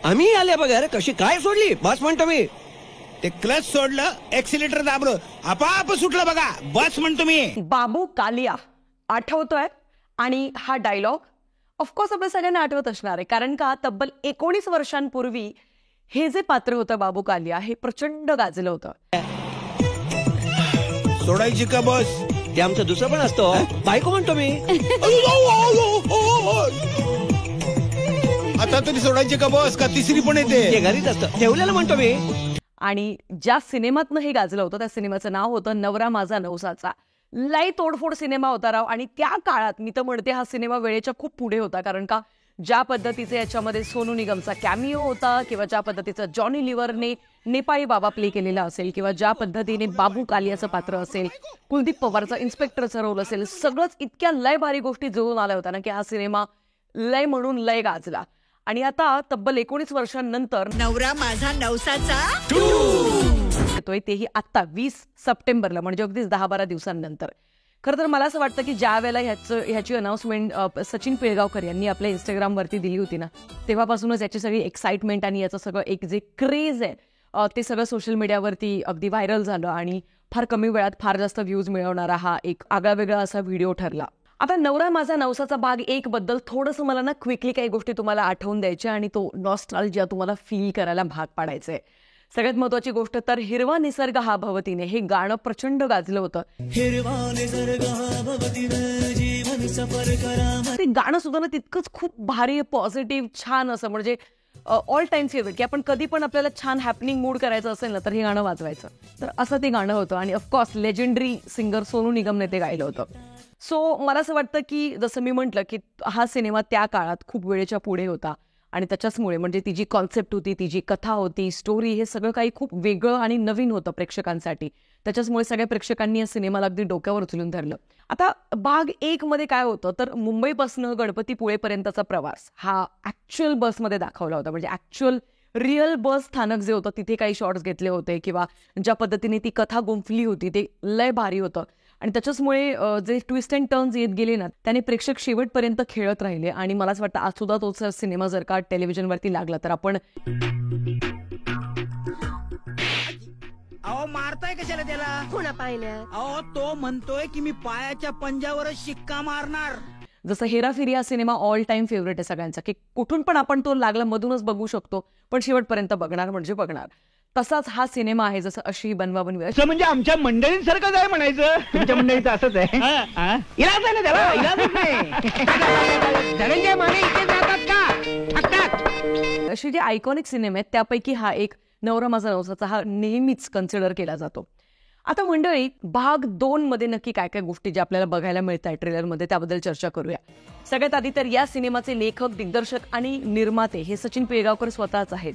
आम्ही आले बघा. अरे कशी काय सोडली बस म्हणतो मी. ते क्लच सोडलं, एक्सिलेटर दाबलं, आपाप सुटलं बघा. बस म्हणतो मी. बाबू कालिया आठवतोय. आणि हा डायलॉग ऑफकोर्स आपल्या सगळ्यांना आठवत असणार आहे, कारण का तब्बल 19 वर्षांपूर्वी हे जे पात्र होतं बाबू कालिया हे प्रचंड गाजलं होतं. सोडायची का बस? ते आमचं दुसरं पण असतं, बायको म्हणतो मी. आता तरी सोडायची का बस? का तिसरी पण येते? ते घरीच असतं, ठेवलेलं म्हणतो मी. आणि ज्या सिनेमातनं हे गाजलं होतं त्या सिनेमाचं नाव होतं नवरा माझा नवसाचा. लय तोडफोड सिनेमा होता राव. आणि त्या काळात मी तर म्हणते हा सिनेमा वेळेच्या खूप पुढे होता, कारण का ज्या पद्धतीचे याच्यामध्ये सोनू निगमचा कॅमिओ होता, किंवा ज्या पद्धतीचं जॉनी लिव्हरने नेपाळी बाबा प्ले केलेला असेल, किंवा ज्या पद्धतीने बाबू कालियाचं पात्र असेल, कुलदीप पवारचा इन्स्पेक्टरचा रोल असेल, सगळंच इतक्या लय भारी गोष्टी जुळून आल्या होत्या ना की हा सिनेमा लय म्हणून लय गाजला. आणि आता तब्बल 19 वर्षांनंतर नवरा माझा नवसाचा येतोय, तेही आता 20 सप्टेंबरला, म्हणजे अगदीच 10-12 दिवसांनंतर. खरं तर मला असं वाटतं की ज्या वेळेला ह्याची अनाउन्समेंट सचिन पिळगावकर यांनी आपल्या इंस्टाग्रामवरती दिली होती ना, तेव्हापासूनच याची सगळी एक्साइटमेंट आणि याचं सगळं एक जे क्रेज आहे ते सगळं सोशल मीडियावरती अगदी व्हायरल झालं. आणि फार कमी वेळात फार जास्त व्ह्यूज मिळवणारा हा एक आगळावेगळा असा व्हिडिओ ठरला. आता नवरा माझा नवसाचा भाग 1 बद्दल थोडंसं मला ना क्विकली काही गोष्टी तुम्हाला आठवून द्यायच्या आणि तो नॉस्टॅल्जिया तुम्हाला फील करायला भाग पाडायचंय. सगळ्यात महत्वाची गोष्ट तर हिरवा निसर्ग हा भवतीने हे गाणं प्रचंड गाजलं होतं. ते गाणं सुद्धा ना तितकंच खूप भारी, पॉझिटिव्ह, छान असं, म्हणजे ऑल टाइम फेवरेट, की आपण कधी पण आपल्याला छान हॅपनिंग मूड करायचं असेल ना तर हे गाणं वाजवायचं. तर असं ते गाणं होतं. आणि ऑफकोर्स लेजेंडरी सिंगर सोनू निगमने ते गायलं होतं. सो मला असं वाटतं की जसं मी म्हटलं की हा सिनेमा त्या काळात खूप वेळेच्या पुढे होता. आणि त्याच्याचमुळे म्हणजे ती जी कॉन्सेप्ट होती, ती जी कथा होती, स्टोरी, हे सगळं काही खूप वेगळं आणि नवीन होतं प्रेक्षकांसाठी. त्याच्याचमुळे सगळ्या प्रेक्षकांनी या सिनेमाला अगदी डोक्यावर उचलून धरलं. आता भाग 1 मध्ये काय होतं तर मुंबईपासून गणपतीपुळेपर्यंतचा प्रवास हा ऍक्च्युअल बसमध्ये दाखवला होता. म्हणजे ऍक्च्युअल रिअल बस स्थानक जे होतं तिथे काही शॉट्स घेतले होते, किंवा ज्या पद्धतीने ती कथा गुंफली होती ते लय भारी होतं. आणि त्याच्याचमुळे जे ट्विस्ट अँड टर्न्स येत गेले ना त्याने प्रेक्षक शेवटपर्यंत खेळत राहिले. आणि मला असं वाटतं आज सुद्धा तोच सिनेमा जर का टेलिव्हिजनवरती लागला तर आपण अहो मारताय कशाला त्याला? कोणा पाहिलं? अहो तो म्हणतोय की मी पायाच्या पंजावरच शिक्का मारणार. जसं हेराफेरी हा सिनेमा ऑल टाइम फेवरेट आहे सगळ्यांचा, की कुठून पण आपण तो लागला मधूनच बघू शकतो, पण शेवटपर्यंत बघणार म्हणजे बघणार. तसाच हा सिनेमा आहे, जसं अशी बनवा बनवी. म्हणजे आमच्या मंडळींसारखंच आहे म्हणायचं. तुमच्या मंडळीचं असंच आहे. इलाज आहे ना त्याला, इलाजच नाही. धनंजय माने इथे जातात का? अशी जे आयकॉनिक सिनेमे आहेत त्यापैकी हा एक नवरा माझा नवसाचा हा नेहमीच कन्सिडर केला जातो. आता मंडळी भाग 2 मध्ये नक्की काय काय गोष्टी ज्या आपल्याला बघायला मिळत आहेत ट्रेलरमध्ये त्याबद्दल चर्चा करूया. सगळ्यात आधी तर या सिनेमाचे लेखक, दिग्दर्शक आणि निर्माते हे सचिन पिळगावकर स्वतःच आहेत.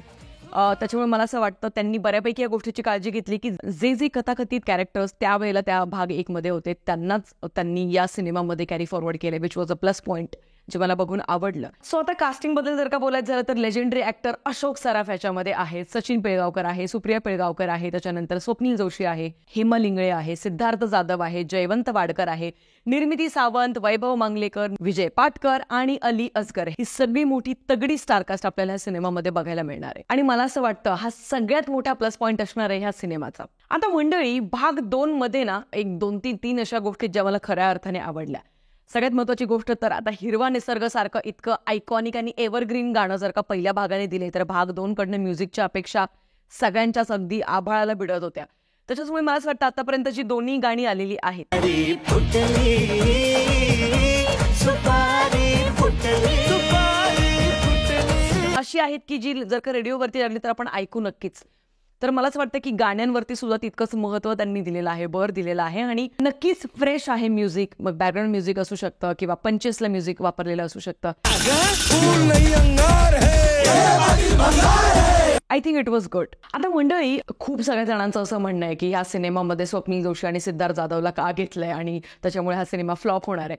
त्याच्यामुळे मला असं वाटतं त्यांनी बऱ्यापैकी या गोष्टीची काळजी घेतली की जे जे कथाकथित कॅरेक्टर्स त्यावेळेला त्या भाग 1 मध्ये होते त्यांनाच त्यांनी या सिनेमामध्ये कॅरी फॉरवर्ड केले, which was a plus point, जे मला बघून आवडलं. सो आता कास्टिंग बद्दल जर का बोलायचं झालं तर लेजेंडरी ऍक्टर अशोक सराफ याच्यामध्ये आहेत, सचिन पिळगावकर आहे, सुप्रिया पिळगावकर आहे, त्याच्यानंतर स्वप्नील जोशी आहे, हेमा लिंगळे आहे, सिद्धार्थ जाधव आहे, जयवंत वाडकर आहे, निर्मिती सावंत, वैभव मांगलेकर, विजय पाटकर आणि अली असगर. ही सगळी मोठी तगडी स्टारकास्ट आपल्याला या सिनेमामध्ये बघायला मिळणार आहे. आणि मला असं वाटतं हा सगळ्यात मोठा प्लस पॉईंट असणार आहे ह्या सिनेमाचा. आता मंडळी भाग 2 मध्ये ना 1, 2, 3 अशा गोष्टी ज्या मला खऱ्या अर्थाने आवडल्या. सगळ्यात महत्वाची गोष्ट तर आता हिरवा निसर्ग सारखं इतकं आयकॉनिक आणि एव्हरग्रीन गाणं जर का पहिल्या भागाने दिले तर भाग 2 कडनं म्युझिकच्या अपेक्षा सगळ्यांच्याच अगदी आभाळाला भिडत होत्या. त्याच्यामुळे मला असं वाटतं आतापर्यंतची दोन्ही गाणी आलेली आहेत अशी आहेत की जी जर का रेडिओवरती लागली तर आपण ऐकू नक्कीच. तर मला असं वाटतं की गाण्यांवरती सुद्धा तितकंच महत्त्व त्यांनी दिलेलं आहे, भर दिलेला आहे. आणि नक्कीच फ्रेश आहे म्युझिक, मग बॅकग्राऊंड म्युझिक असू शकतं किंवा पंचेसला म्युझिक वापरलेलं असू शकतं. I think it was good. आता मंडळी खूप सगळ्या जणांचं असं म्हणणं आहे की या सिनेमामध्ये स्वप्नील जोशी आणि सिद्धार्थ जाधवला का घेतलंय आणि त्याच्यामुळे हा सिनेमा फ्लॉप होणार आहे.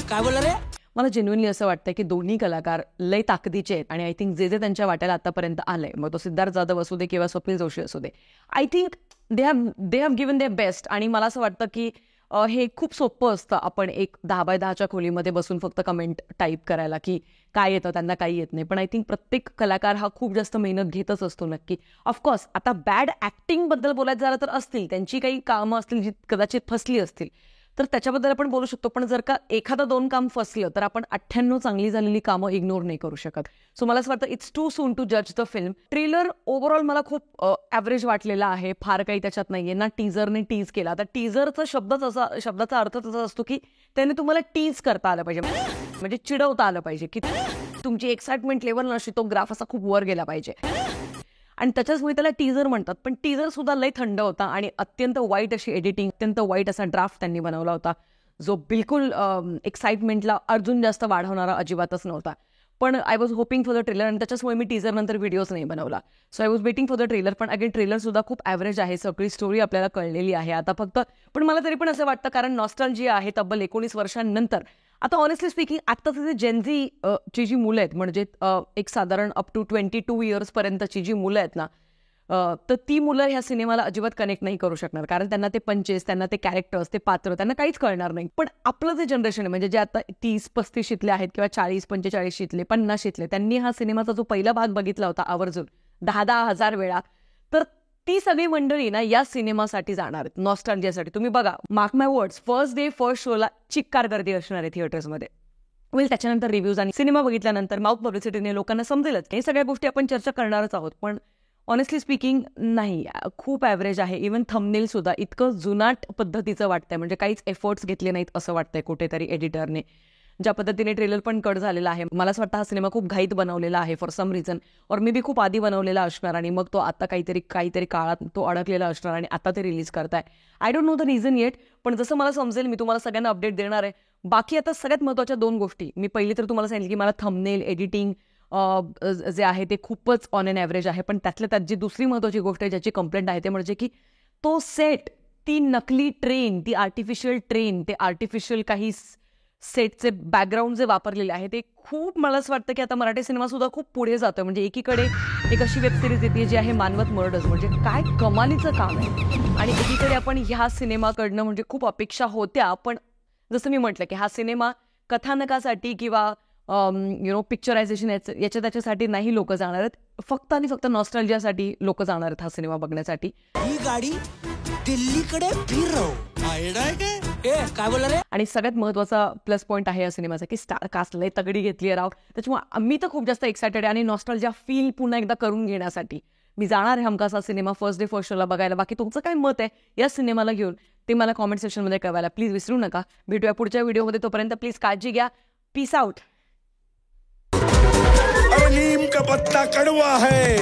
काय बोलला रे? मला जेन्युइनली असं वाटतं की दोन्ही कलाकार लय ताकदीचे आहेत आणि आय थिंक जे त्यांच्या वाट्याला आतापर्यंत आलंय, मग तो सिद्धार्थ जाधव असू दे किंवा स्वप्नील जोशी असू दे, I think they have given their best. आणि मला असं वाटतं की हे खूप सोपं असतं. आपण एक 10x10च्या खोलीमध्ये बसून फक्त कमेंट टाईप करायला की काय येतं, त्यांना काही येत नाही. पण आय थिंक प्रत्येक कलाकार हा खूप जास्त मेहनत घेतच असतो नक्की. ऑफकोर्स आता बॅड ॲक्टिंगबद्दल बोलायचं झालं तर असतील, त्यांची काही कामं असतील जी कदाचित फसली असतील, तर त्याच्याबद्दल आपण बोलू शकतो. पण जर का एखादं 2 काम फसलं तर आपण 98 चांगली झालेली कामं इग्नोर नाही करू शकत. सो मला असं वाटतं इट्स टू सून टू जज द फिल्म. ट्रेलर ओव्हरऑल मला खूप ॲव्हरेज वाटलेला आहे. फार काही त्याच्यात नाहीये ना. टीजरने टीज केला. आता टीजरचा शब्दाचा अर्थ तसा असतो की त्याने तुम्हाला टीज करता आलं पाहिजे, म्हणजे चिडवता आलं पाहिजे की तुमची एक्साइटमेंट लेवल नशी तो ग्राफ असा खूप वर गेला पाहिजे. आणि त्याच्याचमुळे त्याला टीजर म्हणतात. पण टीजर सुद्धा लय थंड होता आणि अत्यंत वाईट अशी एडिटिंग, अत्यंत वाईट असा ड्राफ्ट त्यांनी बनवला होता, जो बिलकुल एक्साइटमेंटला अजून जास्त वाढवणारा अजिबातच नव्हता. पण I was hoping for the trailer आणि त्याच्याचमुळे मी टीजर नंतर व्हिडिओज नाही बनवला. So I was waiting for the trailer. पण अगेन ट्रेलर सुद्धा खूप ॲव्हरेज आहे. सगळी स्टोरी आपल्याला कळलेली आहे आता फक्त. पण मला तरी पण असं वाटतं कारण नॉस्टॅल्जिया आहे तब्बल 19 वर्षांनंतर. आता ऑनेस्टली स्पीकिंग आत्ताचे जे जेनझी ची जी मुलं आहेत, म्हणजे एक साधारण अप टू 22 इयर्स पर्यंतची जी मुलं आहेत ना, तर ती मुलं ह्या सिनेमाला अजिबात कनेक्ट नाही करू शकणार. कारण त्यांना ते पंचेस, त्यांना ते कॅरेक्टर्स, ते पात्र त्यांना काहीच कळणार नाही. पण आपलं जे जनरेशन आहे, म्हणजे जे आता 30-35 शितले आहेत किंवा 40-45 शितले, 50 शितले, त्यांनी हा सिनेमाचा जो पहिला भाग बघितला होता आवर्जून 10,000 वेळा, तर ती सगळी मंडळी ना या सिनेमासाठी जाणार आहेत, नॉस्टॅल्जियासाठी. तुम्ही बघा, मार्क माय वर्ड्स, फर्स्ट डे फर्स्ट शोला चिक्कार गर्दी असणार आहे थिएटर्समध्ये. त्याच्यानंतर रिव्ह्यूज आणि सिनेमा बघितल्यानंतर माउथ पब्लिसिटीने लोकांना समजेलच. हे सगळ्या गोष्टी आपण चर्चा करणारच आहोत. पण ऑनेस्टली स्पीकिंग नाही, खूप ॲव्हरेज आहे. इव्हन थंबनेल सुद्धा इतकं जुनाट पद्धतीचं वाटतंय, म्हणजे काहीच एफर्ट्स घेतले नाहीत असं वाटतंय कुठेतरी एडिटरने. ज्या पद्धतीने ट्रेलर पण कट झालेला आहे, मला असं वाटतं हा सिनेमा खूप घाईत बनवलेला आहे फॉर सम रिझन. और मे बी खूप आधी बनवलेला असणार आणि मग तो आता काहीतरी काळात तो अडकलेला असणार आणि आता ते रिलीज करताय. I don't know the reason eight. पण जसं मला समजेल मी तुम्हाला सगळ्यांना अपडेट देणार आहे. बाकी आता सगळ्यात महत्त्वाच्या 2 गोष्टी मी पहिली तर तुम्हाला सांगितलं की मला थंबनेल एडिटिंग जे आहे ते खूपच ऑन एन ॲव्हरेज आहे. पण त्यातल्या त्यात जी दुसरी महत्त्वाची गोष्ट आहे ज्याची कंप्लेंट आहे ते म्हणजे की तो सेट, ती नकली ट्रेन, ती आर्टिफिशियल ट्रेन, ते आर्टिफिशियल काही सेटचे बॅकग्राऊंड जे वापरलेले आहे ते खूप, मला असं वाटतं की आता मराठी सिनेमा सुद्धा खूप पुढे जातोय. म्हणजे एकीकडे एक अशी वेब सिरीज येते जी आहे मानवत मर्डर्स, म्हणजे काय कमालीचं काम आहे. आणि एकीकडे आपण ह्या सिनेमाकडनं म्हणजे खूप अपेक्षा होत्या. पण जसं मी म्हटलं की हा सिनेमा कथानकासाठी किंवा पिक्चरायझेशन याच्या त्याच्यासाठी नाही लोक जाणार आहेत. फक्त आणि फक्त नॉस्टॅल्जियासाठी लोक जाणार आहेत हा सिनेमा बघण्यासाठी. ही गाडी दिल्लीकडे फिरव. काय बोलला रे? आणि सगळ्यात महत्त्वाचा प्लस पॉईंट आहे या सिनेमाचा की स्टार कास्ट लय तगडी घेतली आहे राव. त्याच्यामुळे मी तर खूप जास्त एक्सायटेड आहे आणि नॉस्टॅल्जिया फील पुन्हा एकदा करून घेण्यासाठी मी जाणार आहे हमखास हा सिनेमा फर्स्ट डे फर्स्ट शोला बघायला. बाकी तुमचं काय मत आहे या सिनेमाला घेऊन ते मला कॉमेंट सेक्शनमध्ये कळवायला प्लीज विसरू नका. भेटूया पुढच्या व्हिडिओमध्ये. तोपर्यंत प्लीज काळजी घ्या. Peace out. नीम का पत्ता कड़वा है।